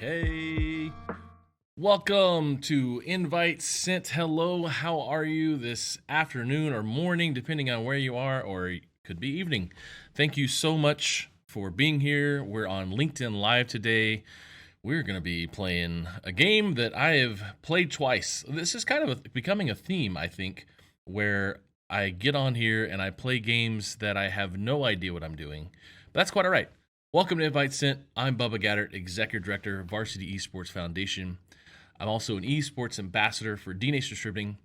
Okay. Welcome to 𝐈𝐧𝐯𝐬. Hello, how are you this afternoon or morning, depending on where you are, or it could be evening. Thank you so much for being here. We're on LinkedIn Live today. We're going to be playing a game that I have played twice. This is kind of becoming a theme, I think, where I get on here and I play games that I have no idea what I'm doing. But that's quite all right. Welcome to 𝐈𝐧𝐯𝐬. I'm Bubba Gaddert, Executive Director, Varsity Esports Foundation. I'm also an esports ambassador for DNation Distributing,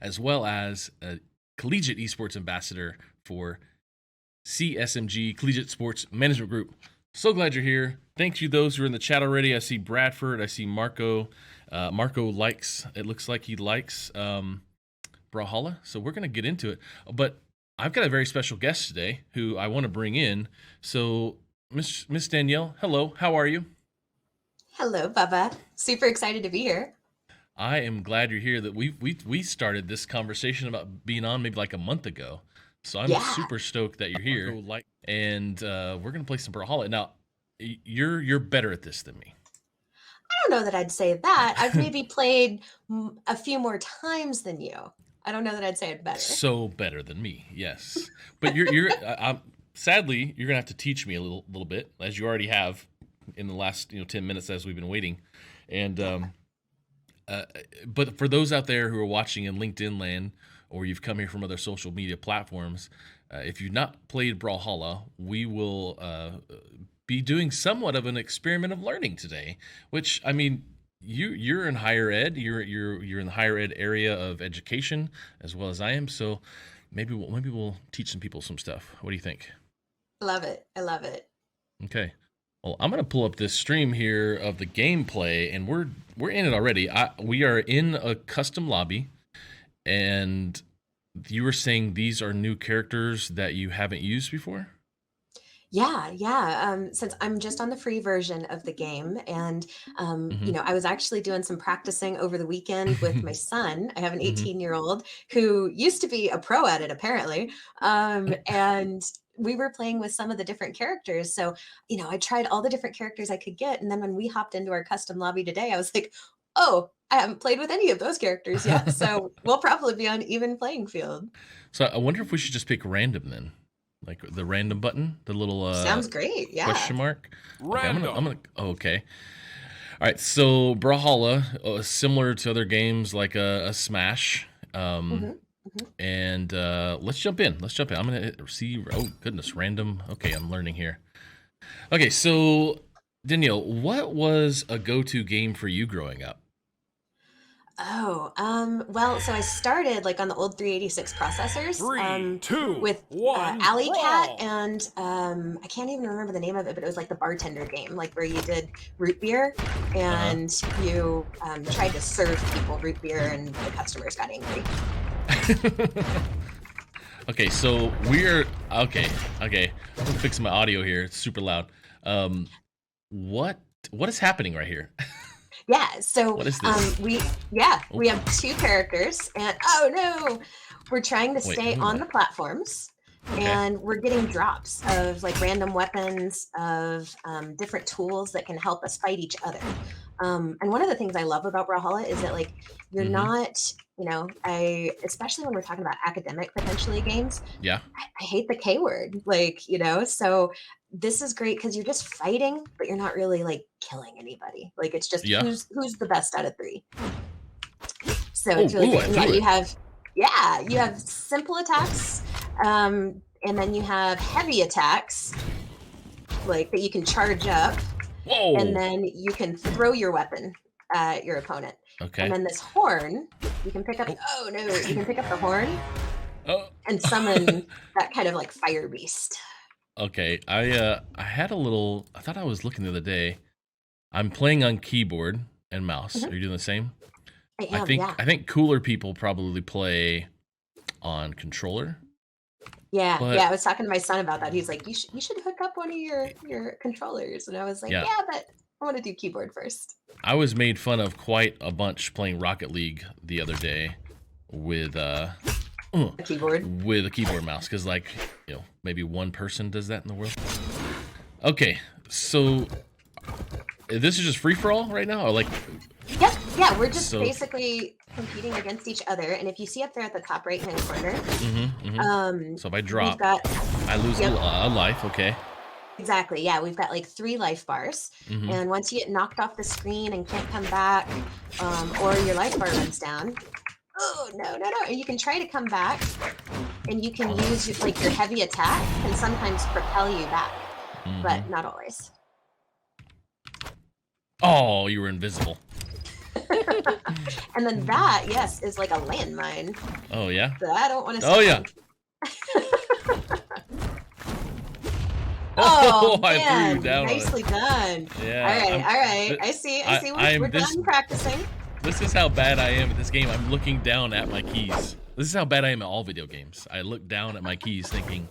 as well as a collegiate esports ambassador for CSMG, Collegiate Sports Management Group. So glad you're here. Thank you those who are in the chat already. I see Bradford. I see Marco. Marco likes, it looks like he likes Brawlhalla. So we're going to get into it. But I've got a very special guest today who I want to bring in. So Miss Danielle, hello. How are you? Hello, Bubba. Super excited to be here. I am glad you're here. That we started this conversation about being on maybe like a month ago. So I'm super stoked that you're here. And we're gonna play some Brawlhalla. Now, you're better at this than me. I don't know that I'd say that. I've maybe played a few more times than you. I don't know that I'd say it better. So better than me, yes. But you're sadly you're gonna have to teach me a little bit, as you already have in the last 10 minutes as we've been waiting. And but for those out there who are watching in LinkedIn land, or you've come here from other social media platforms, if you've not played Brawlhalla, we will be doing somewhat of an experiment of learning today. Which, I mean, you're in higher ed, you're in the higher ed area of education as well as I am. So maybe we'll teach some people some stuff. What do you think? Love it. I love it. Okay. Well, I'm going to pull up this stream here of the gameplay, and we're in it already. We are in a custom lobby, and you were saying these are new characters that you haven't used before? Yeah. Since I'm just on the free version of the game, and I was actually doing some practicing over the weekend with my son. I have an 18-year-old who used to be a pro at it, apparently, and we were playing with some of the different characters. So, I tried all the different characters I could get. And then when we hopped into our custom lobby today, I was like, oh, I haven't played with any of those characters yet. So we'll probably be on even playing field. So I wonder if we should just pick random then. Like the random button, the little sounds great. Yeah. Question mark. Random. Okay, I'm gonna okay. All right. So Brawlhalla, similar to other games like a Smash. And let's jump in. I'm gonna see. Oh goodness, random. Okay, I'm learning here. Okay, so Danielle, what was a go-to game for you growing up? Well, so I started like on the old 386 processors. 3, 2, with 1, 𝐈𝐧𝐬𝐿, and I can't even remember the name of it, but it was like the bartender game, like where you did root beer and you tried to serve people root beer, and the customers got angry. Okay, so we're okay. I'm fixing my audio here. It's super loud. What is happening right here? Yeah, so what is this? we have two characters, and oh no, we're trying to stay on the platforms. Okay. And we're getting drops of like random weapons, of different tools that can help us fight each other. And one of the things I love about Brawlhalla is that like you're not, especially when we're talking about academic potentially games. Yeah. I hate the K word, so this is great because you're just fighting, but you're not really like killing anybody. Like it's just who's the best out of three. So it's really great. You have simple attacks. And then you have heavy attacks, like that you can charge up. Whoa. And then you can throw your weapon at your opponent. Okay. And then this horn, you can pick up. Oh no, you can pick up the horn and summon that kind of like fire beast. Okay, I thought I was looking the other day. I'm playing on keyboard and mouse. Are you doing the same? I am, I think cooler people probably play on controller. Yeah, I was talking to my son about that. He's like, you should hook up one of your controllers. And I was like, yeah, but I want to do keyboard first. I was made fun of quite a bunch playing Rocket League the other day with a keyboard mouse, because maybe one person does that in the world. Okay, so this is just free for all right now, or like? Yep. Yeah, we're just basically competing against each other. And if you see up there at the top right-hand corner, so if I drop, I lose a life. Okay. Exactly. Yeah, we've got like 3 life bars, and once you get knocked off the screen and can't come back, or your life bar runs down, oh no, and you can try to come back, and you can use like your heavy attack can sometimes propel you back, but not always. Oh, you were invisible. And then that, yes, is like a landmine. Oh yeah. That I don't want to. Oh yeah. Oh, I man, threw you down. Nicely done. Yeah. All right. I see. We're done practicing. This is how bad I am at this game. I'm looking down at my keys. This is how bad I am at all video games. I look down at my keys thinking,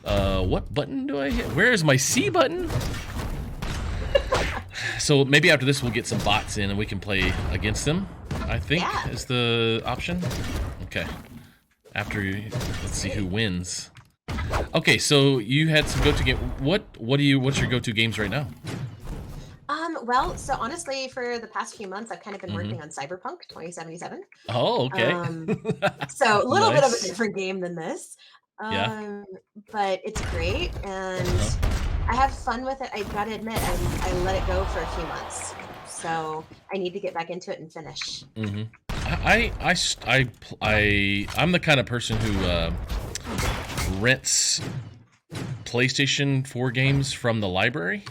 what button do I hit? Where is my C button? So maybe after this we'll get some bots in and we can play against them, I think is the option. Okay. Let's see who wins. Okay, so you had some go-to game. What's your go-to games right now? Well, so honestly, for the past few months, I've kind of been working on Cyberpunk 2077. Oh, okay. So a little bit of a different game than this. Yeah. But it's great, and I have fun with it. I gotta admit, I let it go for a few months, so I need to get back into it and finish. I'm the kind of person who rents PlayStation 4 games from the library.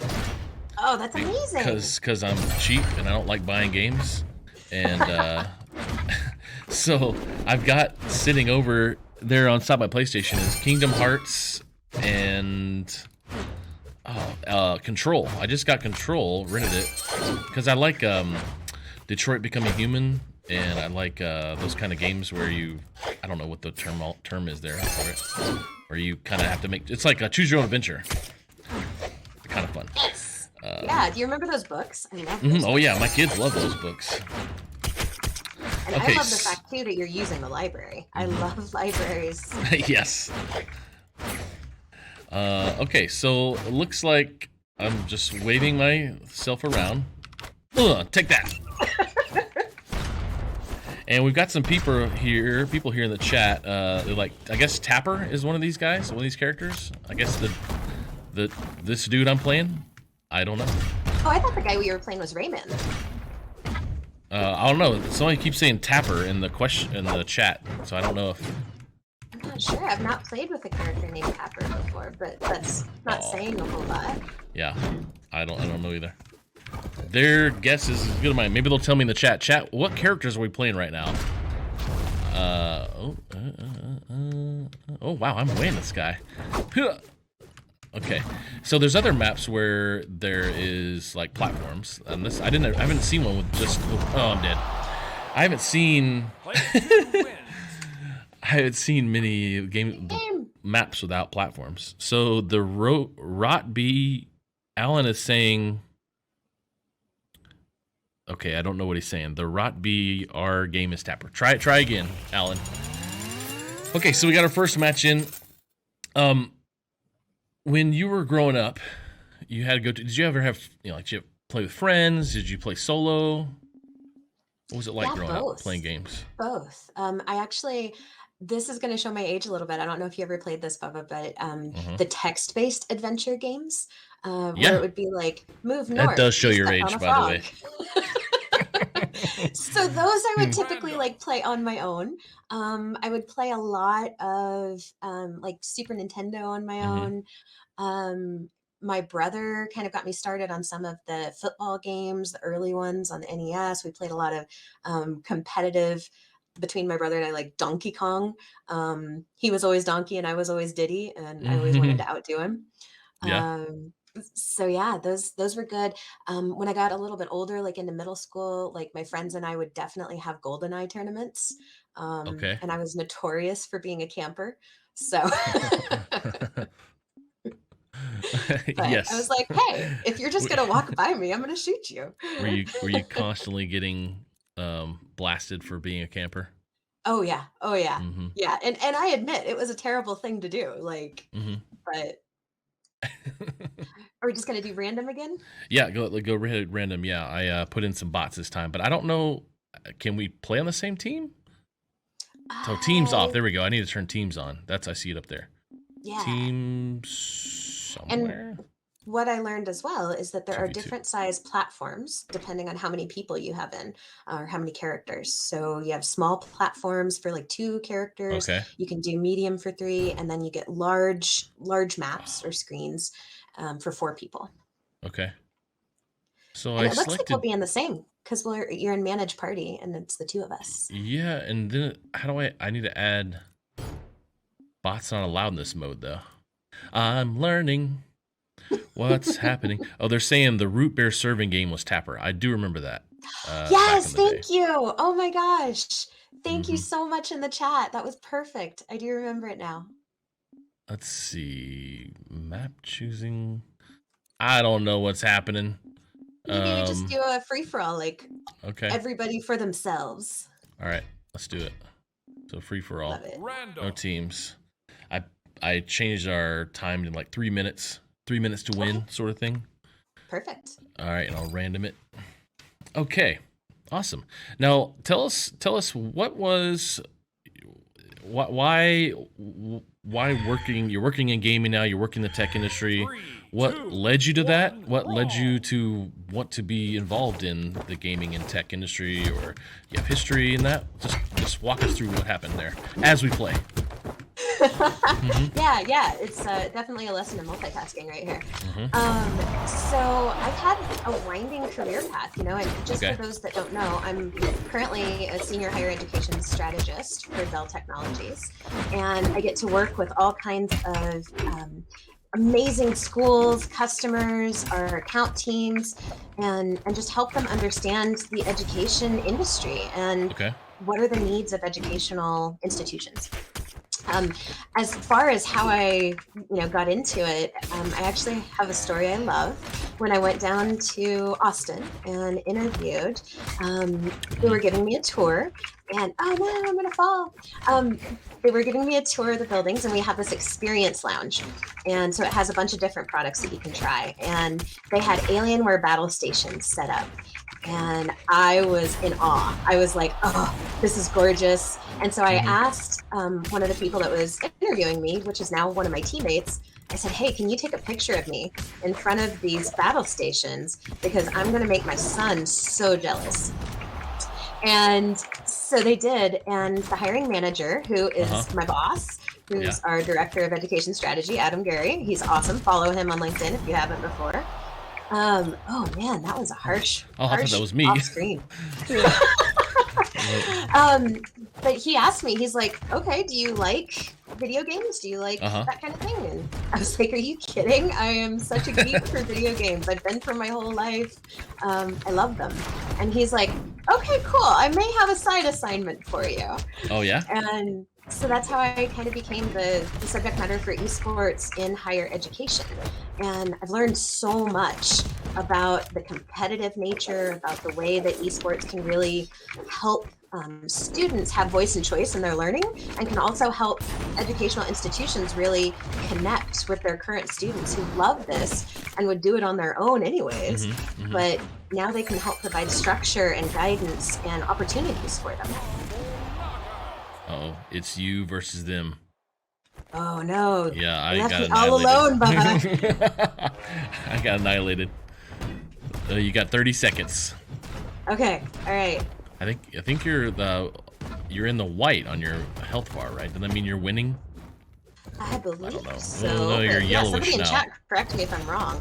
Oh, that's amazing. Because I'm cheap and I don't like buying games, and so I've got sitting over there on top of my PlayStation is Kingdom Hearts and Control. I just got Control, rented it because I like Detroit Become Human, and I like those kind of games where I don't know what the term is there for it, where you kind of have to make, it's like a choose your own adventure. Kind of fun. Yes. Yeah, do you remember those books? I love those Oh yeah, my kids love those books. And I love the fact too that you're using the library. I love libraries. Yes. Okay, so it looks like I'm just waving myself around. Take that. And we've got some people here in the chat. They're like, I guess Tapper is one of these guys, one of these characters. I guess this dude I'm playing. I don't know. Oh, I thought the guy we were playing was Rayman. I don't know. Somebody keeps saying Tapper in the chat, so I don't know if. I'm not sure. I've not played with a character named Tapper before, but that's not saying a whole lot. Yeah, I don't know either. Their guess is as good as mine. Maybe they'll tell me in the chat. Chat, what characters are we playing right now? Oh wow, I'm weighing this guy. Okay, so there's other maps where there is like platforms, and I haven't seen one with just. Oh, I'm dead. I haven't seen many maps without platforms. So the Rot B, Alan is saying. Okay, I don't know what he's saying. The Rot B, our game is Tapper. Try again, Alan. Okay, so we got our first match in. When you were growing up, you had to go to. Did you ever have, did you play with friends? Did you play solo? What was it like growing up playing games? Both. This is going to show my age a little bit. I don't know if you ever played this, Bubba, but the text-based adventure games, where it would be like, move north. That does show your age, by the way. So those I would typically like play on my own. I would play a lot of like Super Nintendo on my own. My brother kind of got me started on some of the football games, the early ones on the NES. We played a lot of competitive between my brother and I, like Donkey Kong. He was always Donkey and I was always Diddy, and I always wanted to outdo him. Yeah. So yeah, those were good. When I got a little bit older, like into middle school, like my friends and I would definitely have GoldenEye tournaments. Okay. And I was notorious for being a camper. So yes. I was like, hey, if you're just gonna walk by me, I'm gonna shoot you. Were you constantly getting blasted for being a camper? Oh yeah. Yeah. And I admit it was a terrible thing to do. Like, but Are we just gonna do random again? Yeah, go random. Yeah, I put in some bots this time, but I don't know. Can we play on the same team? So teams off. There we go. I need to turn teams on. I see it up there. Yeah. Teams somewhere. And what I learned as well is that there are 2v2. different size platforms depending on how many people you have in or how many characters. So you have small platforms for like 2 characters. Okay. You can do medium for 3, and then you get large maps or screens for 4 people. Okay. So And I it looks like selected. we'll be in the same because you're in manage party and it's the 2 of us. Yeah, and then how do I need to add bots not allowed in this mode though. I'm learning what's happening. Oh, they're saying the root beer serving game was Tapper. I do remember that. Yes, thank you. Oh my gosh. Thank you Mhm. so much in the chat. That was perfect. I do remember it now. Let's see. Map choosing. I don't know what's happening. Maybe we just do a free-for-all, like Okay. everybody for themselves. All right, let's do it. So free for all. Love it. No teams. I changed our time to like 3 minutes. 3 minutes to win, sort of thing. Perfect. All right, and I'll random it. Okay, awesome. Now tell us why working? You're working in gaming now. You're working in the tech industry. What led you to that? What led you to want to be involved in the gaming and tech industry, or you have history in that? Just walk us through what happened there as we play. Yeah, it's definitely a lesson in multitasking right here. So I've had a winding career path, and just for those that don't know, I'm currently a senior higher education strategist for Dell Technologies, and I get to work with all kinds of amazing schools, customers, our account teams, and just help them understand the education industry and what are the needs of educational institutions. As far as how I, got into it, I actually have a story I love. When I went down to Austin and interviewed, they were giving me a tour, and oh no, I'm gonna fall. They were giving me a tour of the buildings, and we have this experience lounge, and so it has a bunch of different products that you can try. And they had Alienware battle stations set up, and I was in awe. I was like, oh, this is gorgeous. And so I asked one of the people that was interviewing me, which is now one of my teammates, I said, hey, can you take a picture of me in front of these battle stations? Because I'm going to make my son so jealous. And so they did. And the hiring manager, who is my boss, who's our director of education strategy, Adam Gary, he's awesome. Follow him on LinkedIn if you haven't before. Oh man, that was a harsh. I thought that was me. Off screen. But he asked me, he's like, okay, do you like video games? Do you like that kind of thing? And I was like, are you kidding? I am such a geek for video games. I've been for my whole life. I love them. And he's like, okay, cool. I may have a side assignment for you. Oh yeah? And so that's how I kind of became the subject matter for esports in higher education. And I've learned so much about the competitive nature, about the way that esports can really help students have voice and choice in their learning, and can also help educational institutions really connect with their current students who love this and would do it on their own anyways. But now they can help provide structure and guidance and opportunities for them. Oh, it's you versus them. Oh no! Yeah, I left got me all alone, Bubba. I got annihilated. You got 30 seconds. Okay, all right. I think you're in the white on your health bar, right? Does that mean you're winning? I believe I don't know. so. No, you're yellowish somebody in now. chat correct me if I'm wrong.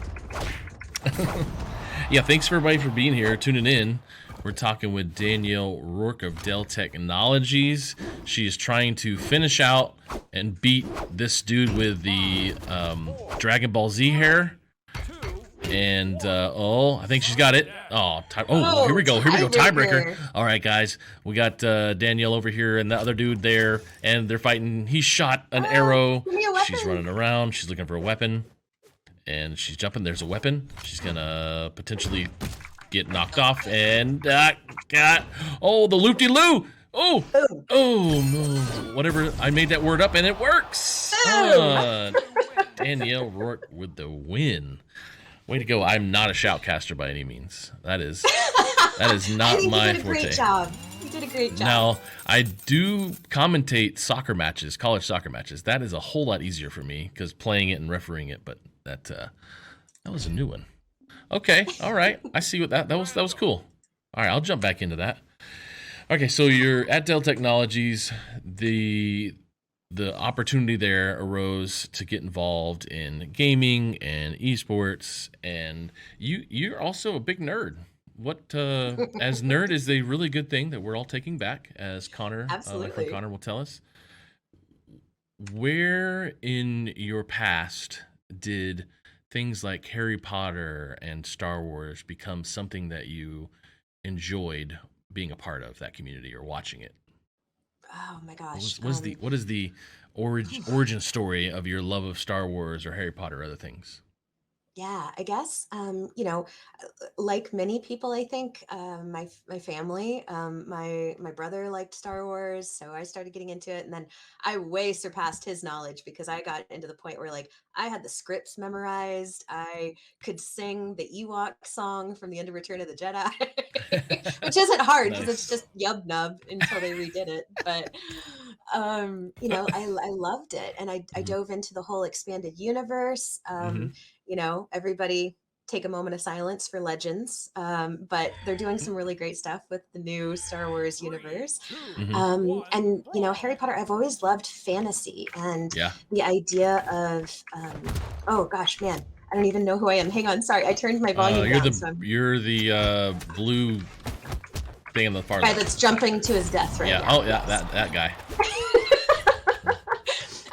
Yeah, thanks for everybody for being here, tuning in. We're talking with Danielle Rourke of Dell Technologies. She is trying to finish out and beat this dude with the Dragon Ball Z hair. And I think she's got it. Here we go. Tiebreaker. All right, guys, we got Danielle over here and the other dude there, and they're fighting. He shot an arrow. Give me a weapon. She's running around. She's looking for a weapon, and she's jumping. There's a weapon. She's gonna potentially get knocked off, and the loop-de-loo. Oh no! Whatever. I made that word up, and it works. Danielle Rourke with the win. Way to go. I'm not a shoutcaster by any means. That is not my forte. You did a great job. You did a great job. Now, I do commentate soccer matches, college soccer matches. That is a whole lot easier for me because playing it and refereeing it, but that was a new one. Okay, all right. I see what that was cool. All right, I'll jump back into that. Okay, so you're at Dell Technologies. The opportunity there arose to get involved in gaming and esports, and you're also a big nerd. What as nerd is a really good thing that we're all taking back, as Connor, my friend Connor, will tell us. Where in your past did things like Harry Potter and Star Wars become something that you enjoyed being a part of that community or watching it? Oh my gosh. What is the origin story of your love of Star Wars or Harry Potter or other things? Yeah, I guess, like many people, I think, my family, my brother liked Star Wars, so I started getting into it, and then I way surpassed his knowledge because I got into the point where like I had the scripts memorized. I could sing the Ewok song from the end of Return of the Jedi, which isn't hard because it's just yub nub until they redid it. But I loved it, and I dove into the whole expanded universe. Everybody take a moment of silence for Legends. But they're doing some really great stuff with the new Star Wars universe. And, Harry Potter, I've always loved fantasy and the idea of, oh gosh, man, I don't even know who I am. Hang on. Sorry. I turned my volume down. You're the blue thing in the far left. Guy that's jumping to his death right now. Oh, yeah, that guy.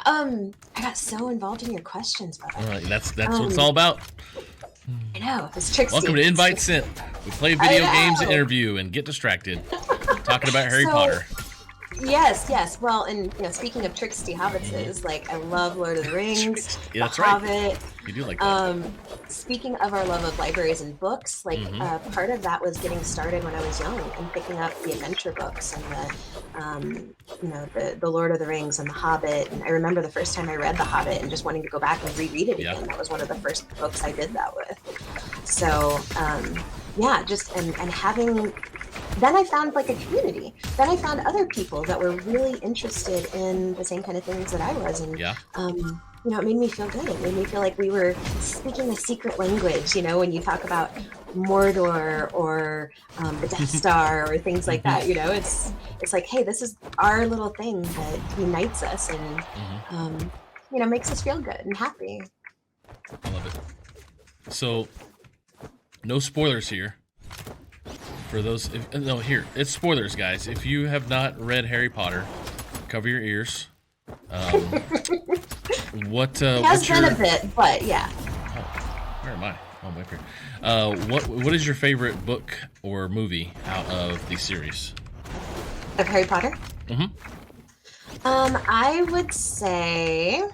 I got so involved in your questions, brother. That's what it's all about. I know. It's tricksy. Welcome to Invite Sent. We play video games and interview and get distracted talking about Harry Potter. Yes. Well, and speaking of tricksty hobbitses, like I love Lord of the Rings, yeah, that's The Hobbit. You do like that. Speaking of our love of libraries and books, like part of that was getting started when I was young and picking up the adventure books and the Lord of the Rings and The Hobbit. And I remember the first time I read The Hobbit and just wanting to go back and reread it again. That was one of the first books I did that with. So and having. Then I found like a community. Then I found other people that were really interested in the same kind of things that I was. And, it made me feel good. It made me feel like we were speaking a secret language, when you talk about Mordor or the Death Star or things like that, it's like, hey, this is our little thing that unites us and, makes us feel good and happy. I love it. So, no spoilers here. For those, it's spoilers, guys. If you have not read Harry Potter, cover your ears. What has been a bit, but yeah. Oh, where am I? Oh, I'm up here. What is your favorite book or movie out of the series of Harry Potter? I would say.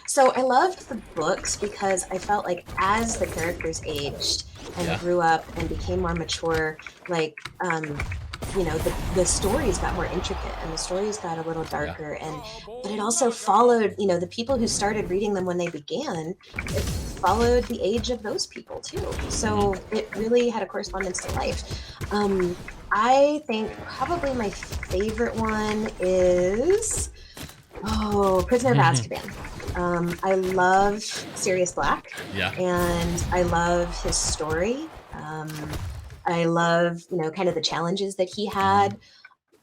So I loved the books because I felt like as the characters aged and grew up and became more mature, like, the stories got more intricate and the stories got a little darker. But it also followed, the people who started reading them when they began, it followed the age of those people too. So it really had a correspondence to life. I think probably my favorite one is, Prisoner of Azkaban. I love Sirius Black. And I love his story. I love, kind of the challenges that he had.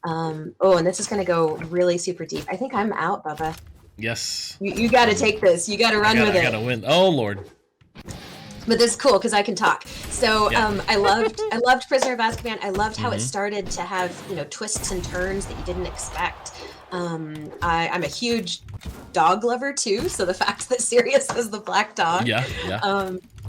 And this is going to go really super deep. I think I'm out, Bubba. Yes. You got to take this. You got to run with it. I got to win. Oh, Lord. But this is cool because I can talk. So I loved Prisoner of Azkaban. I loved how it started to have, twists and turns that you didn't expect. I'm a huge dog lover too, so the fact that Sirius was the black dog,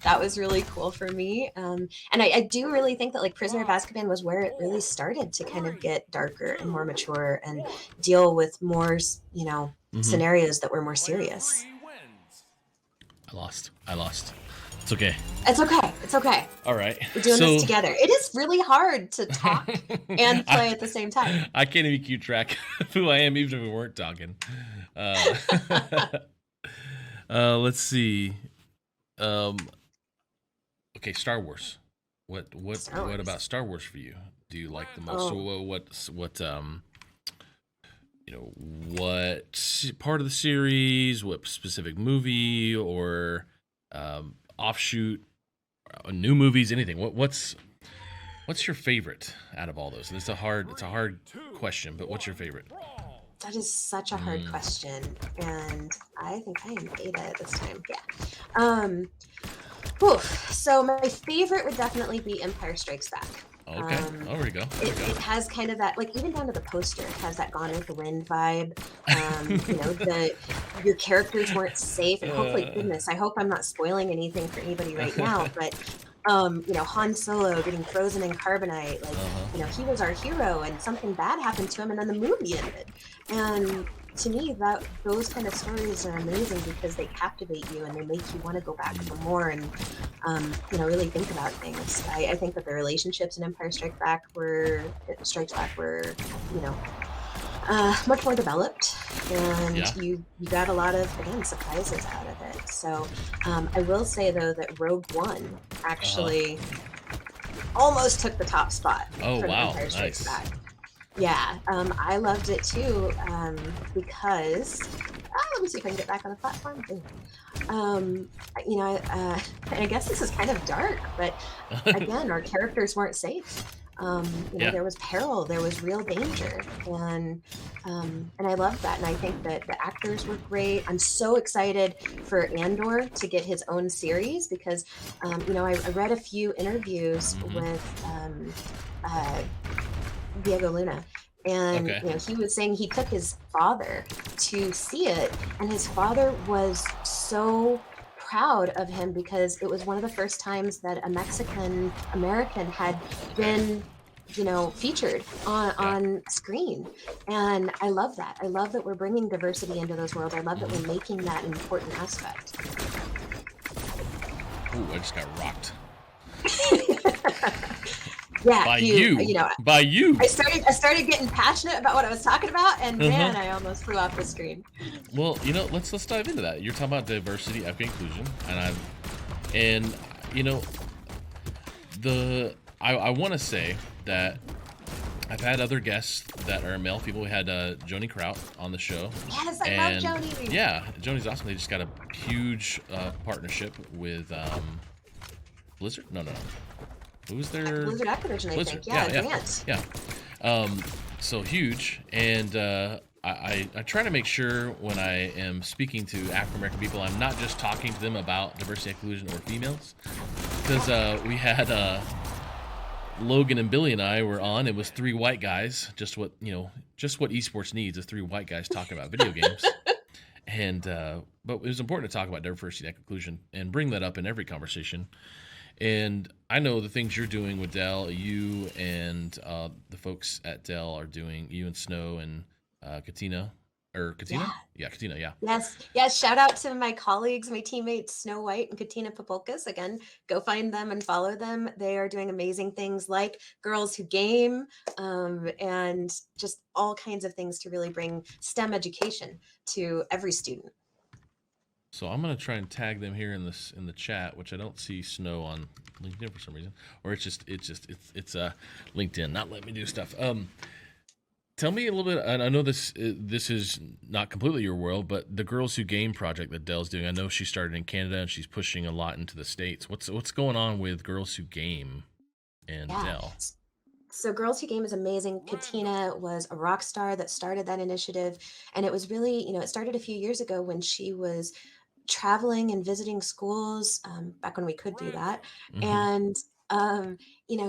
that was really cool for me. And I do really think that like Prisoner of Azkaban was where it really started to kind of get darker and more mature and deal with more, scenarios that were more serious. I lost. It's okay. It's okay. All right. We're doing this together. It is really hard to talk and play at the same time. I can't even keep track of who I am, even if we weren't talking. Let's see. okay, Star Wars. Star What Wars. about Star Wars for you? Do you like the most? So Oh, what what part of the series? What specific movie or offshoot? New movies? Anything? What's your favorite out of all those? And it's a hard question, but what's your favorite? that is such a hard Mm, question, and I think I am beta at this time. Yeah. Um, Whew. So my favorite would definitely be Empire Strikes Back. okay. Um, Oh, there we go. There it has kind of that, like even down to the poster, it has that Gone with the Wind vibe. we go. The your characters weren't safe, and hopefully, uh, goodness, I hope I'm not spoiling anything for anybody right now, but Han Solo getting frozen in carbonite, like, uh-huh. he was our hero and something bad happened to him and then the movie ended. And to me, that those kind of stories are amazing because they captivate you and they make you want to go back for more and really think about things. I think that the relationships in Empire Strikes Back were, you know, much more developed, and Yeah. you got a lot of, again, surprises out of it. So I will say though that Rogue One Uh-huh. actually almost took the top spot Oh, from wow. Empire Strikes Nice. Back. Yeah, I loved it too, because let me see if I can get back on the platform. I guess this is kind of dark, but again, our characters weren't safe. Yeah. There was peril, there was real danger, and I loved that. And I think that the actors were great. I'm so excited for Andor to get his own series because, I read a few interviews Mm-hmm. with uh, Diego Luna. And Okay. he was saying he took his father to see it, and his father was so proud of him because it was one of the first times that a Mexican American had been, featured on Yeah. screen. And I love that. I love that we're bringing diversity into those worlds. I love that Mm-hmm. we're making that an important aspect. Ooh, I just got rocked Yeah, by you. By you. I started getting passionate about what I was talking about, and Uh-huh. man, I almost flew off the screen. Well, let's dive into that. You're talking about diversity, equity, inclusion, and you know, I want to say that I've had other guests that are male people. We had Joni Kraut on the show, Yes, I love and Joni. yeah, Joni's awesome. They just got a huge partnership with Blizzard. No, no, no. Who was their Blizzard Activision, I Blizzard? think. Yeah, Yeah, yeah, Advance. yeah. So huge, and I try to make sure when I am speaking to African American people, I'm not just talking to them about diversity, inclusion, or females, because we had Logan and Billy and I were on. It was three white guys, just what esports needs is three white guys talking about video games. And but it was important to talk about diversity and inclusion and bring that up in every conversation. And I know the things you're doing with Dell, you and the folks at Dell are doing, you and Snow and Katina, or Katina? Yeah. Yeah, Katina, yeah. Yes. Yes. Shout out to my colleagues, my teammates, Snow White and Katina Popolkas. Again, go find them and follow them. They are doing amazing things like Girls Who Game, and just all kinds of things to really bring STEM education to every student. So I'm gonna try and tag them here in the chat, which I don't see Snow on LinkedIn for some reason, or it's LinkedIn not letting me do stuff. Tell me a little bit. And I know this is not completely your world, but the Girls Who Game project that Dell's doing. I know she started in Canada and she's pushing a lot into the states. What's going on with Girls Who Game and Yeah. Dell? So Girls Who Game is amazing. Katina was a rock star that started that initiative. And it was really, it started a few years ago when she was traveling and visiting schools, back when we could do that. Mm-hmm. And,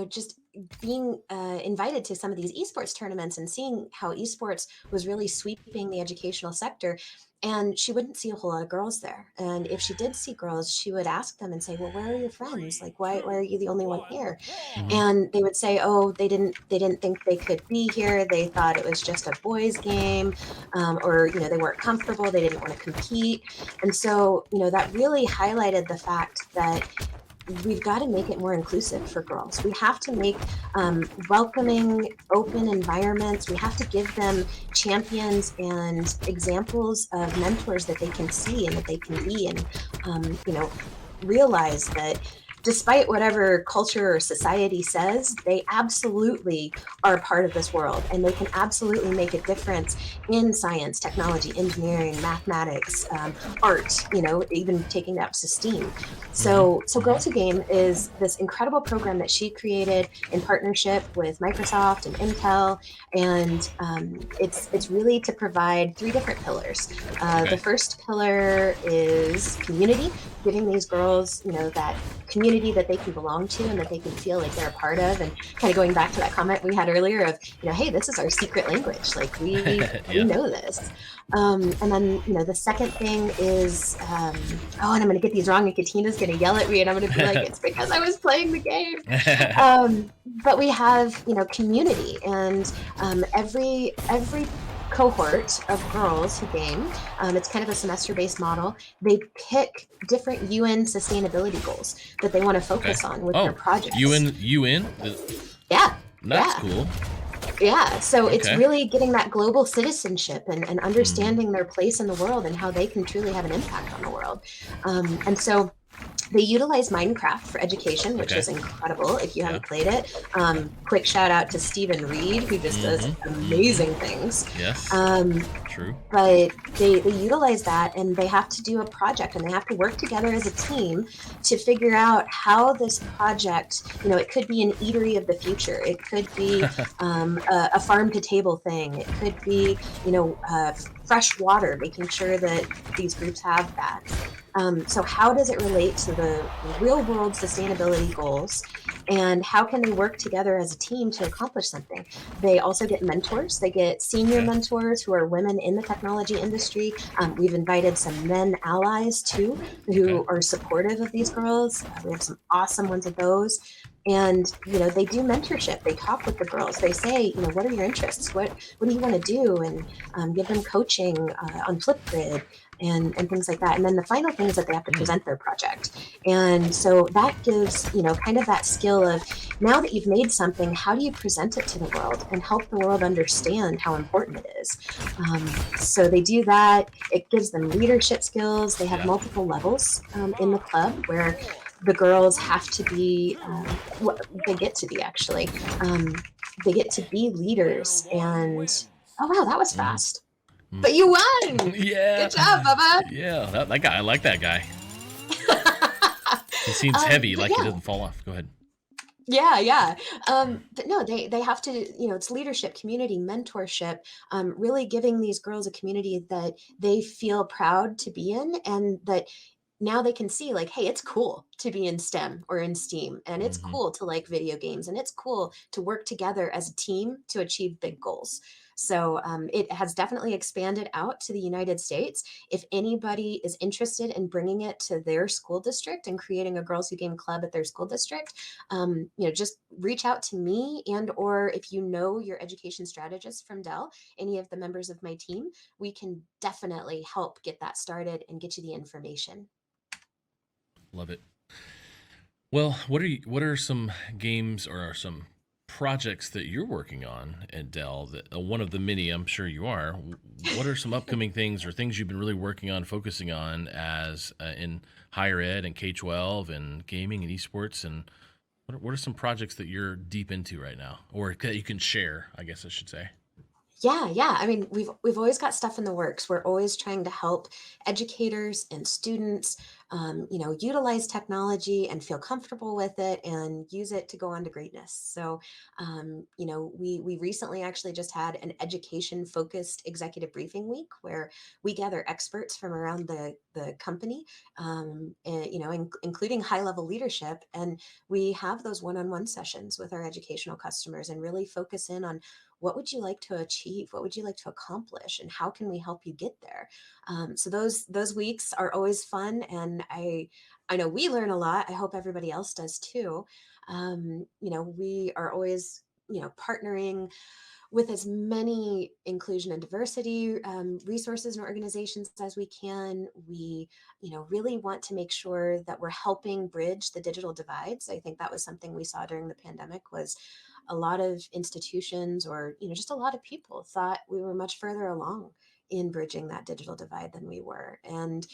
just being invited to some of these esports tournaments and seeing how esports was really sweeping the educational sector. And she wouldn't see a whole lot of girls there. And if she did see girls, she would ask them and say, well, where are your friends? Like, why are you the only one here? Mm-hmm. And they would say, oh, they didn't think they could be here, they thought it was just a boys game, or they weren't comfortable, they didn't want to compete. And so that really highlighted the fact that we've got to make it more inclusive for girls. We have to make welcoming, open environments. We have to give them champions and examples of mentors that they can see and that they can be, and realize that despite whatever culture or society says, they absolutely are a part of this world, and they can absolutely make a difference in science, technology, engineering, mathematics, art, even taking that to STEAM. Hmm. So Hmm. Go2Game is this incredible program that she created in partnership with Microsoft and Intel, and it's really to provide three different pillars. The Okay. first pillar is community, giving these girls, that community that they can belong to and that they can feel like they're a part of, and kind of going back to that comment we had earlier of, hey, this is our secret language, like we Yeah. know this. And then, the second thing is, oh, and I'm going to get these wrong, and Katina's going to yell at me, and I'm going to be like, it's because I was playing the game. But we have, community, and every cohort of girls who game, it's kind of a semester-based model. They pick different UN sustainability goals that they want to Okay. focus on with their Oh, projects. UN. Yeah, That's yeah. cool. Yeah, so it's Okay. really getting that global citizenship and Hmm. understanding their place in the world and how they can truly have an impact on the world. And so they utilize Minecraft for education, which Okay. is incredible if you Yeah. haven't played it. Quick shout out to Stephen Reed, who just does Hmm. Hmm. amazing things. Yes. Um, True. but they utilize that, and they have to do a project, and they have to work together as a team to figure out how this project, it could be an eatery of the future, it could be a farm to table thing, it could be, fresh water, making sure that these groups have that. So how does it relate to the real world sustainability goals, and how can they work together as a team to accomplish something? They also get mentors. They get senior Okay. mentors who are women in the technology industry. We've invited some men allies too, Okay. who are supportive of these girls. We have some awesome ones of those. And they do mentorship. They talk with the girls. They say, what are your interests? What do you want to do? And give them coaching on Flipgrid and things like that. And then the final thing is that they have to Hmm. present their project. And so that gives, kind of that skill of, now that you've made something, how do you present it to the world and help the world understand how important it is? So they do that. It gives them leadership skills. They have Yeah. multiple levels in the club where the girls have to be, they get to be actually, they get to be leaders. And oh, wow, that was Hmm. fast. But you won. Yeah. Good job, Bubba. Yeah. That guy. I like that guy. He seems heavy, But like he yeah, doesn't fall off. Go ahead. yeah, yeah. But no, they have to, it's leadership, community, mentorship, really giving these girls a community that they feel proud to be in, and that now they can see, like, hey, it's cool to be in STEM or in STEAM, and it's Hmm. cool to like video games, and it's cool to work together as a team to achieve big goals. So it has definitely expanded out to the United States. If anybody is interested in bringing it to their school district and creating a Girls Who Game club at their school district, just reach out to me, and or if you know your education strategist from Dell, any of the members of my team, we can definitely help get that started and get you the information. Love it. Well, what are some games or are some projects that you're working on at Dell? That one of the many, I'm sure you are. What are some upcoming things or things you've been really working on, focusing on as in higher ed and K-12 and gaming and esports, and what are some projects that you're deep into right now, or that you can share? I guess I should say. Yeah, yeah. I mean, we've always got stuff in the works. We're always trying to help educators and students, utilize technology and feel comfortable with it and use it to go on to greatness. So, we recently actually just had an education focused executive briefing week where we gather experts from around the company, and, including high level leadership, and we have those one on one sessions with our educational customers and really focus in on, what would you like to achieve, what would you like to accomplish, and how can we help you get there? So those weeks are always fun, and I know we learn a lot. I hope everybody else does too. We are always, partnering with as many inclusion and diversity resources and organizations as we can. We, really want to make sure that we're helping bridge the digital divides. I think that was something we saw during the pandemic, was a lot of institutions, or, just a lot of people thought we were much further along in bridging that digital divide than we were. And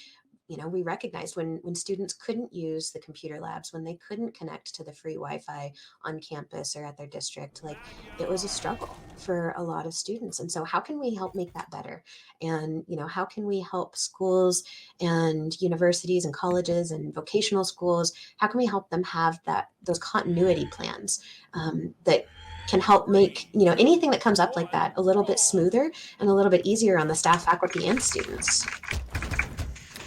we recognized when students couldn't use the computer labs, when they couldn't connect to the free Wi-Fi on campus or at their district, like it was a struggle for a lot of students. And so how can we help make that better? And, how can we help schools and universities and colleges and vocational schools? How can we help them have those continuity plans that can help make, anything that comes up like that a little bit smoother and a little bit easier on the staff, faculty, and students?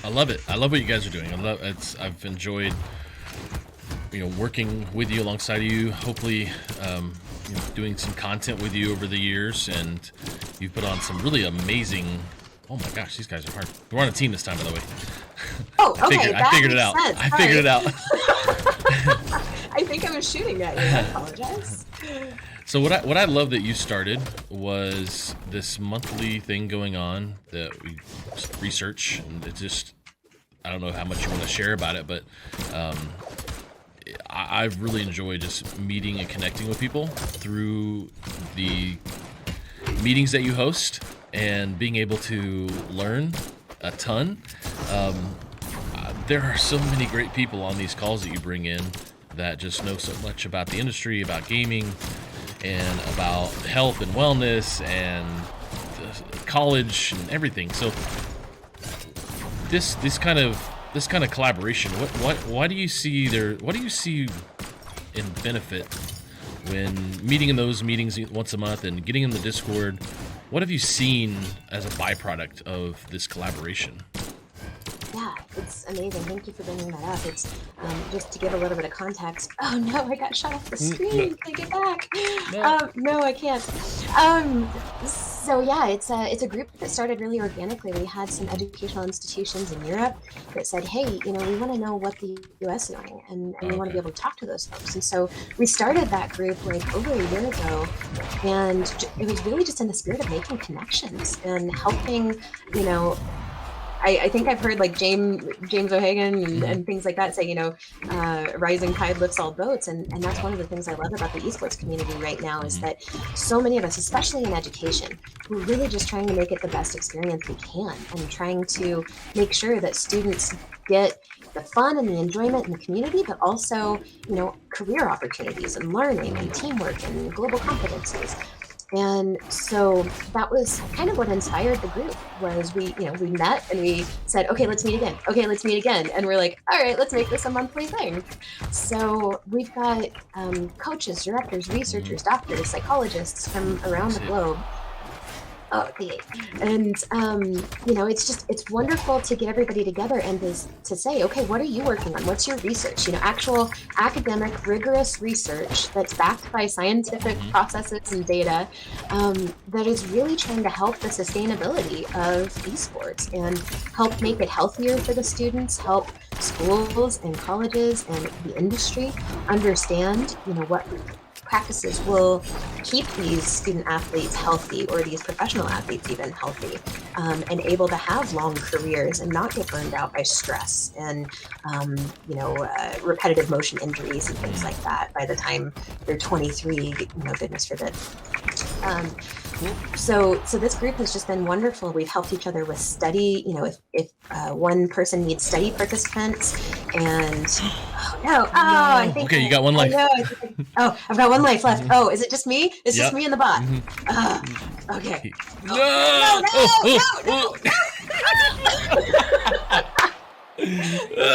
I love it. I love what you guys are doing. I've enjoyed, working with you, alongside you. Hopefully, doing some content with you over the years, and you've put on some really amazing. Oh my gosh, these guys are hard. We're on a team this time, by the way. Oh, okay. I figured it out. I figured it out. I think I was shooting at you. I apologize. So what I love that you started was this monthly thing going on that we research, and it just, I don't know how much you want to share about it, but I've really enjoyed just meeting and connecting with people through the meetings that you host and being able to learn a ton. There are so many great people on these calls that you bring in that just know so much about the industry, about gaming, and about health and wellness and college and everything. So this kind of collaboration, why do you see what do you see in benefit when meeting in those meetings once a month and getting in the Discord? What have you seen as a byproduct of this collaboration? Yeah, it's amazing. Thank you for bringing that up. It's just to give a little bit of context. Oh no, I got shut off the screen. Can I get back? No, I can't. So yeah, it's a group that started really organically. We had some educational institutions in Europe that said, hey, we want to know what the US is doing, and we want to be able to talk to those folks. And so we started that group like over a year ago, and it was really just in the spirit of making connections and helping, I think I've heard like James O'Hagan and things like that say, rising tide lifts all boats. And that's one of the things I love about the esports community right now is that so many of us, especially in education, we're really just trying to make it the best experience we can and trying to make sure that students get the fun and the enjoyment in the community, but also, career opportunities and learning and teamwork and global competencies. And so that was kind of what inspired the group was we met and we said, okay, let's meet again. Okay, let's meet again. And we're like, all right, let's make this a monthly thing. So we've got coaches, directors, researchers, doctors, psychologists from around the globe. Oh, okay. And, it's wonderful to get everybody together and to say, okay, what are you working on? What's your research? Actual academic, rigorous research that's backed by scientific processes and data that is really trying to help the sustainability of esports and help make it healthier for the students, help schools and colleges and the industry understand, what practices will keep these student athletes healthy, or these professional athletes even healthy, and able to have long careers and not get burned out by stress and repetitive motion injuries and things like that by the time they're 23. Goodness forbid. So this group has just been wonderful. We've helped each other with study. If one person needs study participants, and I think okay, you got one life. I've got one life left. Oh, is it just me? It's just me and the bot. Okay. No.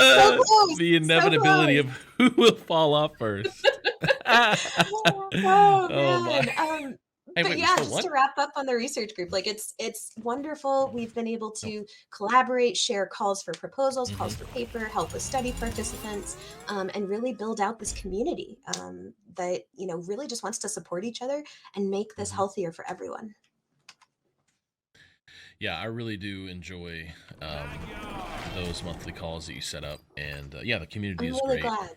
So close. The inevitability of who will fall off first. Man. But yeah, just to wrap up on the research group, like it's wonderful. We've been able to collaborate, share calls for proposals, calls for paper, help with study participants, and really build out this community that really just wants to support each other and make this healthier for everyone. Yeah, I really do enjoy those monthly calls that you set up, and the community is really great. Glad.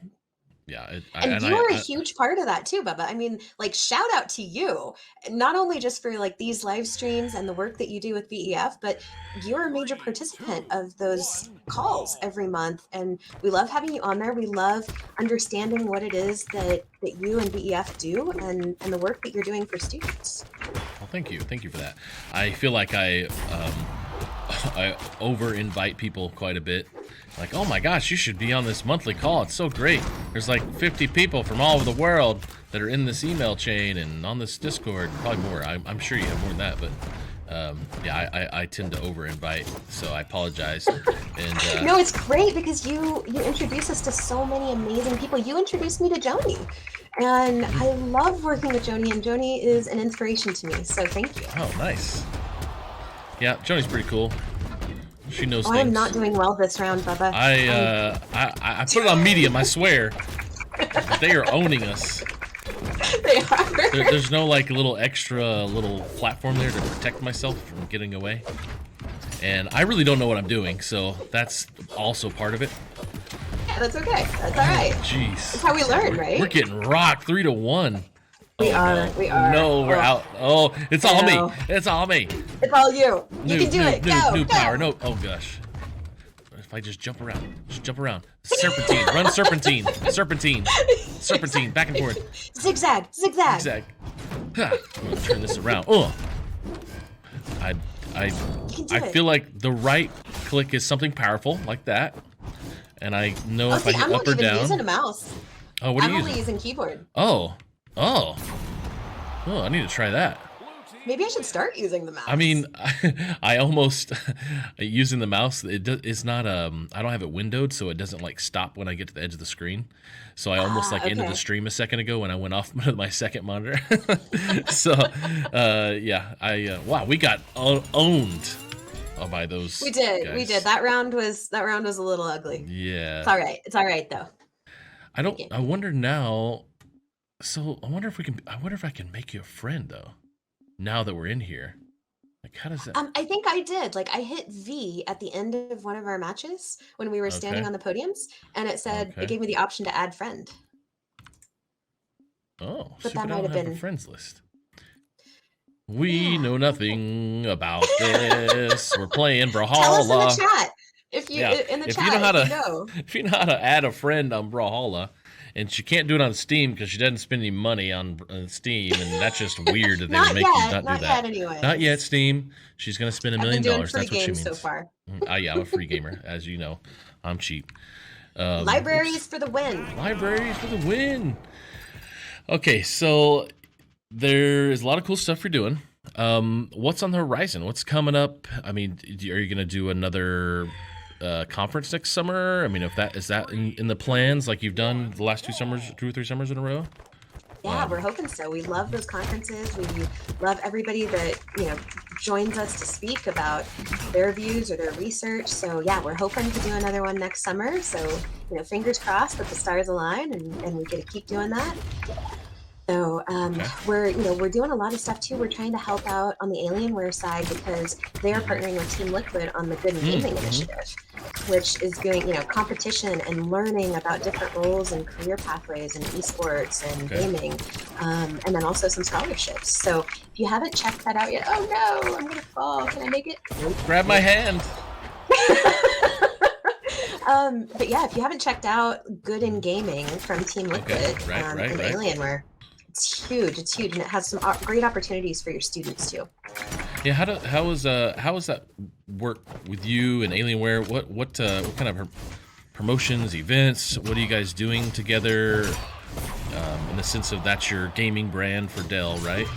Yeah, And you are a huge part of that too, Bubba. I mean, like, shout out to you, not only just for like these live streams and the work that you do with VEF, but you're a major participant of those calls every month. And we love having you on there. We love understanding what it is that you and VEF do and the work that you're doing for students. Well, thank you for that. I feel like I I over invite people quite a bit. Like, oh my gosh, you should be on this monthly call. It's so great. There's like 50 people from all over the world that are in this email chain and on this Discord. Probably more. I'm sure you have more than that, but yeah, I tend to over invite, so I apologize. And no, it's great because you introduce us to so many amazing people. You introduced me to Joni, and I love working with Joni, and Joni is an inspiration to me. So thank you. Oh, nice. Yeah, Joni's pretty cool. She knows things. I am not doing well this round, Bubba. I put it on medium, I swear. They are owning us. They are. There's no like little extra little platform there to protect myself from getting away. And I really don't know what I'm doing, so that's also part of it. Yeah, that's okay. That's all right. Jeez. That's how we learn, right? We're getting rocked 3-1. We are. No, we're out. Oh, it's all me. It's all me. It's all you. You can do it. New power. No. Oh gosh. If I just jump around. Serpentine. Run serpentine. Serpentine. Back and forth. Zigzag. Ha. I'm gonna turn this around. Oh. I feel like the right click is something powerful like that, and I know if I hit up or down. I'm using a mouse. Oh, what are you using? I'm only using keyboard. Oh, I need to try that. Maybe I should start using the mouse. I mean, I almost using the mouse. It's not I don't have it windowed, so it doesn't like stop when I get to the edge of the screen. So I almost ended the stream a second ago when I went off my second monitor. So yeah, wow, we got owned by those. We did. Guys. We did. That round was a little ugly. Yeah. It's all right though. I wonder now. So I wonder if I can make you a friend though. Now that we're in here, like how does that? I think I did. Like I hit V at the end of one of our matches when we were standing on the podiums, and it said it gave me the option to add friend. Oh, but that might have been a friends list. We know nothing about this. We're playing Brawlhalla. Tell us in the chat if you if you know how to add a friend on Brawlhalla. And she can't do it on Steam because she doesn't spend any money on Steam, and that's just weird that they would make you not do that. Not yet, anyway. Not yet, Steam. She's going to spend $1 million. That's what she means. So far. Yeah, I'm a free gamer, as you know. I'm cheap. Libraries for the win. Libraries for the win. Okay, so there is a lot of cool stuff you're doing. What's on the horizon? What's coming up? I mean, are you going to do another conference next summer? I mean, if that is in the plans, like you've done the last 2 or 3 summers in a row. Yeah, we're hoping so. We love those conferences. We love everybody that joins us to speak about their views or their research. So yeah, we're hoping to do another one next summer. So fingers crossed that the stars align and we get to keep doing that. So we're doing a lot of stuff too. We're trying to help out on the Alienware side because they are partnering with Team Liquid on the Good in Gaming initiative, which is doing competition and learning about different roles and career pathways in esports and gaming, and then also some scholarships. So if you haven't checked that out yet, oh no, I'm gonna fall. Can I make it? Grab my hand. But yeah, if you haven't checked out Good in Gaming from Team Liquid and Alienware. It's huge, and it has some great opportunities for your students too. Yeah, how is that work with you and Alienware? What kind of promotions, events? What are you guys doing together? In the sense of that's your gaming brand for Dell, right?